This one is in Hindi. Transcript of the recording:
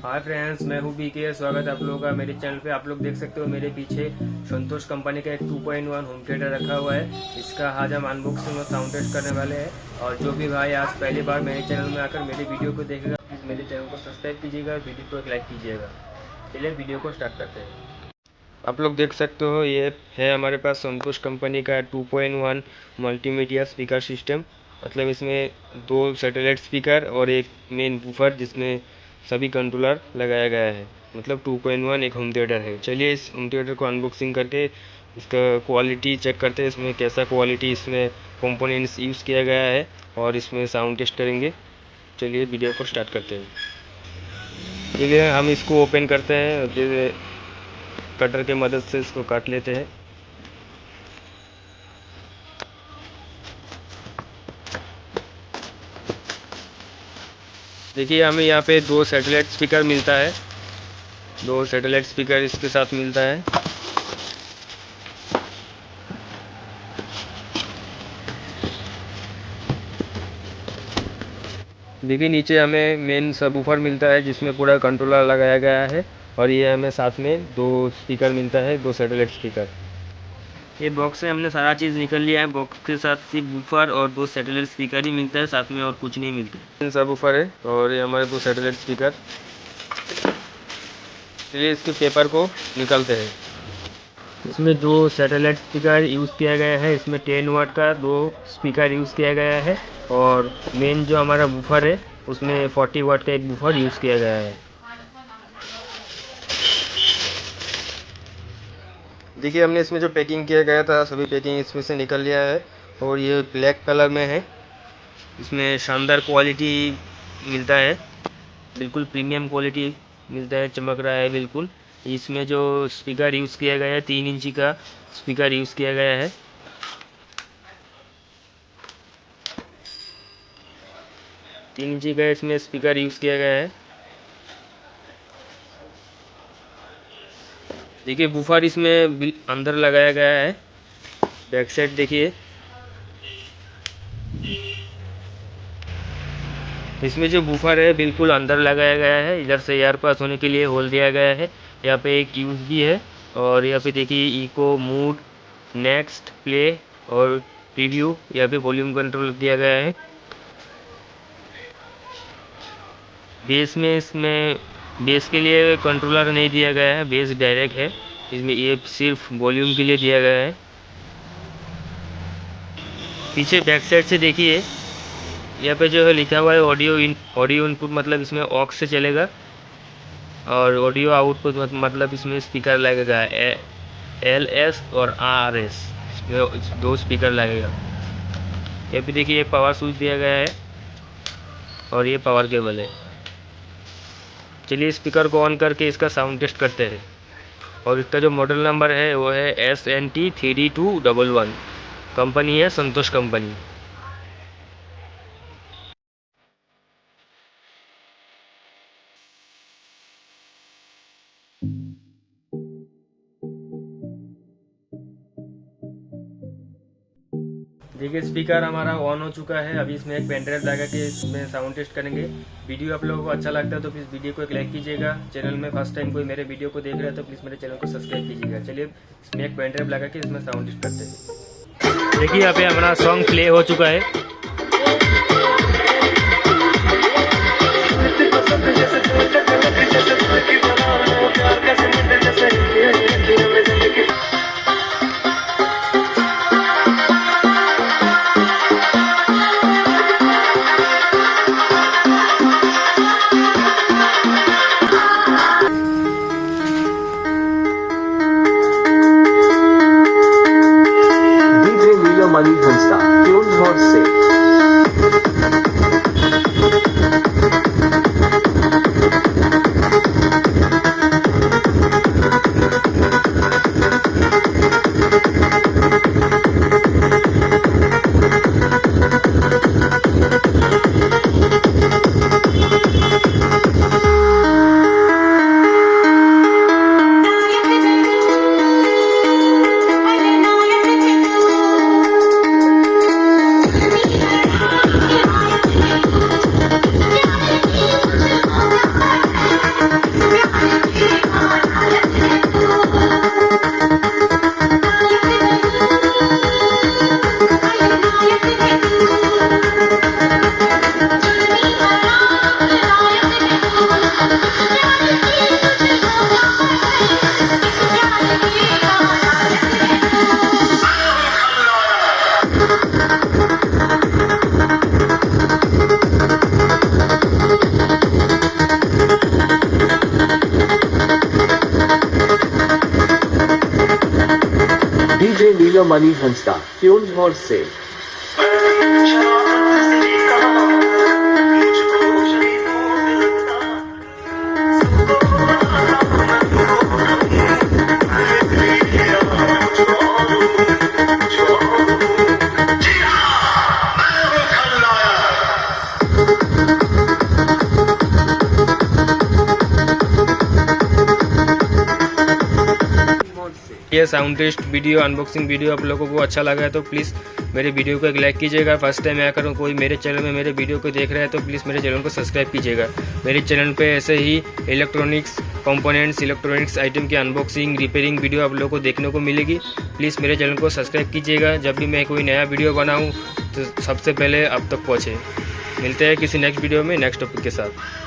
हाय फ्रेंड्स, मैं हूँ बीके। स्वागत है आप लोगों का मेरे चैनल पे। आप लोग देख सकते हो मेरे पीछे संतोष कंपनी का एक 2.1 होम थिएटर रखा हुआ है। इसका आज हम अनबॉक्सिंग और साउंड टेस्ट करने वाले हैं। और जो भी भाई आज पहली बार मेरे चैनल में आकर मेरे वीडियो को देखेगा, प्लीज़ मेरे चैनल को सब्सक्राइब कीजिएगा, वीडियो को एक लाइक कीजिएगा। चलिए वीडियो को स्टार्ट करते हैं। आप लोग देख सकते हो ये है हमारे पास संतोष कंपनी का 2.1 मल्टीमीडिया स्पीकर सिस्टम। मतलब इसमें 2 सैटेलाइट स्पीकर और एक मेन वूफर जिसमें सभी कंट्रोलर लगाया गया है। मतलब 2.1 एक होम थिएटर है। चलिए इस होम थिएटर को अनबॉक्सिंग करके इसका क्वालिटी चेक करते हैं, इसमें कैसा क्वालिटी इसमें कंपोनेंट्स यूज़ किया गया है और इसमें साउंड टेस्ट करेंगे। चलिए वीडियो को स्टार्ट करते हैं। चलिए हम इसको ओपन करते हैं, जैसे कटर के मदद से इसको काट लेते हैं। देखिए हमें यहाँ पे 2 सैटेलाइट स्पीकर मिलता है। 2 सैटेलाइट स्पीकर इसके साथ मिलता है। देखिए नीचे हमें मेन सबवूफर मिलता है जिसमें पूरा कंट्रोलर लगाया गया है। और ये हमें साथ में 2 स्पीकर मिलता है, 2 सैटेलाइट स्पीकर। ये बॉक्स से हमने सारा चीज़ निकल लिया है। बॉक्स के साथ सिर्फ वूफर और 2 सैटेलाइट स्पीकर ही मिलता है, साथ में और कुछ नहीं मिलता। सबवूफर है और ये हमारे 2 सैटेलाइट स्पीकर। चलिए इसके पेपर को निकालते हैं। इसमें 2 सैटेलाइट स्पीकर यूज़ किया गया है। इसमें 10 वाट का 2 स्पीकर यूज़ किया गया है। और मेन जो हमारा वूफर है उसमें 40 वाट का एक वूफर यूज़ किया गया है। देखिए हमने इसमें जो पैकिंग किया गया था सभी पैकिंग इसमें से निकल लिया है। और ये ब्लैक कलर में है। इसमें शानदार क्वालिटी मिलता है, बिल्कुल प्रीमियम क्वालिटी मिलता है, चमक रहा है बिल्कुल। इसमें जो स्पीकर यूज़ किया गया है 3 इंची का स्पीकर यूज़ किया गया है। 3 इंची का इसमें स्पीकर यूज़ किया गया है। देखिए वूफर इसमें अंदर लगाया गया है। बैक साइड देखिए, इसमें जो वूफर है बिल्कुल अंदर लगाया गया है। इधर से एयर पास होने के लिए होल दिया गया है। यहाँ पे एक यूएसबी है। और यहाँ पे देखिए इको, मूड, नेक्स्ट, प्ले और प्रीव्यू, यहाँ पे वॉल्यूम कंट्रोल दिया गया है। इसमें बेस के लिए कंट्रोलर नहीं दिया गया है, बेस डायरेक्ट है। इसमें ये सिर्फ वॉल्यूम के लिए दिया गया है। पीछे बैक साइड से देखिए, यहाँ पे जो है लिखा हुआ है ऑडियो इनपुट, मतलब इसमें ऑक्स से चलेगा। और ऑडियो आउटपुट मतलब इसमें स्पीकर लगेगा, LS और RS, 2 स्पीकर लगेगा। यहाँ पे देखिए एक पावर स्विच दिया गया है और ये पावर केबल है। चलिए स्पीकर को ऑन करके इसका साउंड टेस्ट करते हैं। और इसका जो मॉडल नंबर है वो है SNT3211। कंपनी है संतोष कंपनी। देखिए स्पीकर हमारा ऑन हो चुका है। अभी इसमें एक पेन ड्राइव लगा के इसमें साउंड टेस्ट करेंगे। वीडियो आप लोगों को अच्छा लगता है तो प्लीज़ वीडियो को एक लाइक कीजिएगा। चैनल में फर्स्ट टाइम कोई मेरे वीडियो को देख रहा है तो प्लीज़ मेरे चैनल को सब्सक्राइब कीजिएगा। चलिए इसमें एक पेन ड्राइव लगा के इसमें साउंड टेस्ट करते हैं। देखिए यहाँ पे हमारा सॉन्ग प्ले हो चुका है। Money Gunsta, Clone Horse से Surya Mani Hansta, Kyun Bhor Se. ये sound test video unboxing video आप लोगों को अच्छा लगा है तो प्लीज़ मेरे वीडियो को एक लाइक कीजिएगा। फर्स्ट टाइम आया करूँ कोई मेरे चैनल में मेरे वीडियो को देख रहा है तो प्लीज़ मेरे चैनल को सब्सक्राइब कीजिएगा। मेरे चैनल पे ऐसे ही इलेक्ट्रॉनिक्स कंपोनेंट्स इलेक्ट्रॉनिक्स आइटम की अनबॉक्सिंग रिपेयरिंग वीडियो आप लोगों को देखने को मिलेगी। प्लीज़ मेरे चैनल को सब्सक्राइब कीजिएगा। जब भी मैं कोई नया वीडियो बनाऊँ तो सबसे पहले आप तक पहुँचे। मिलते हैं किसी नेक्स्ट वीडियो में नेक्स्ट टॉपिक के साथ।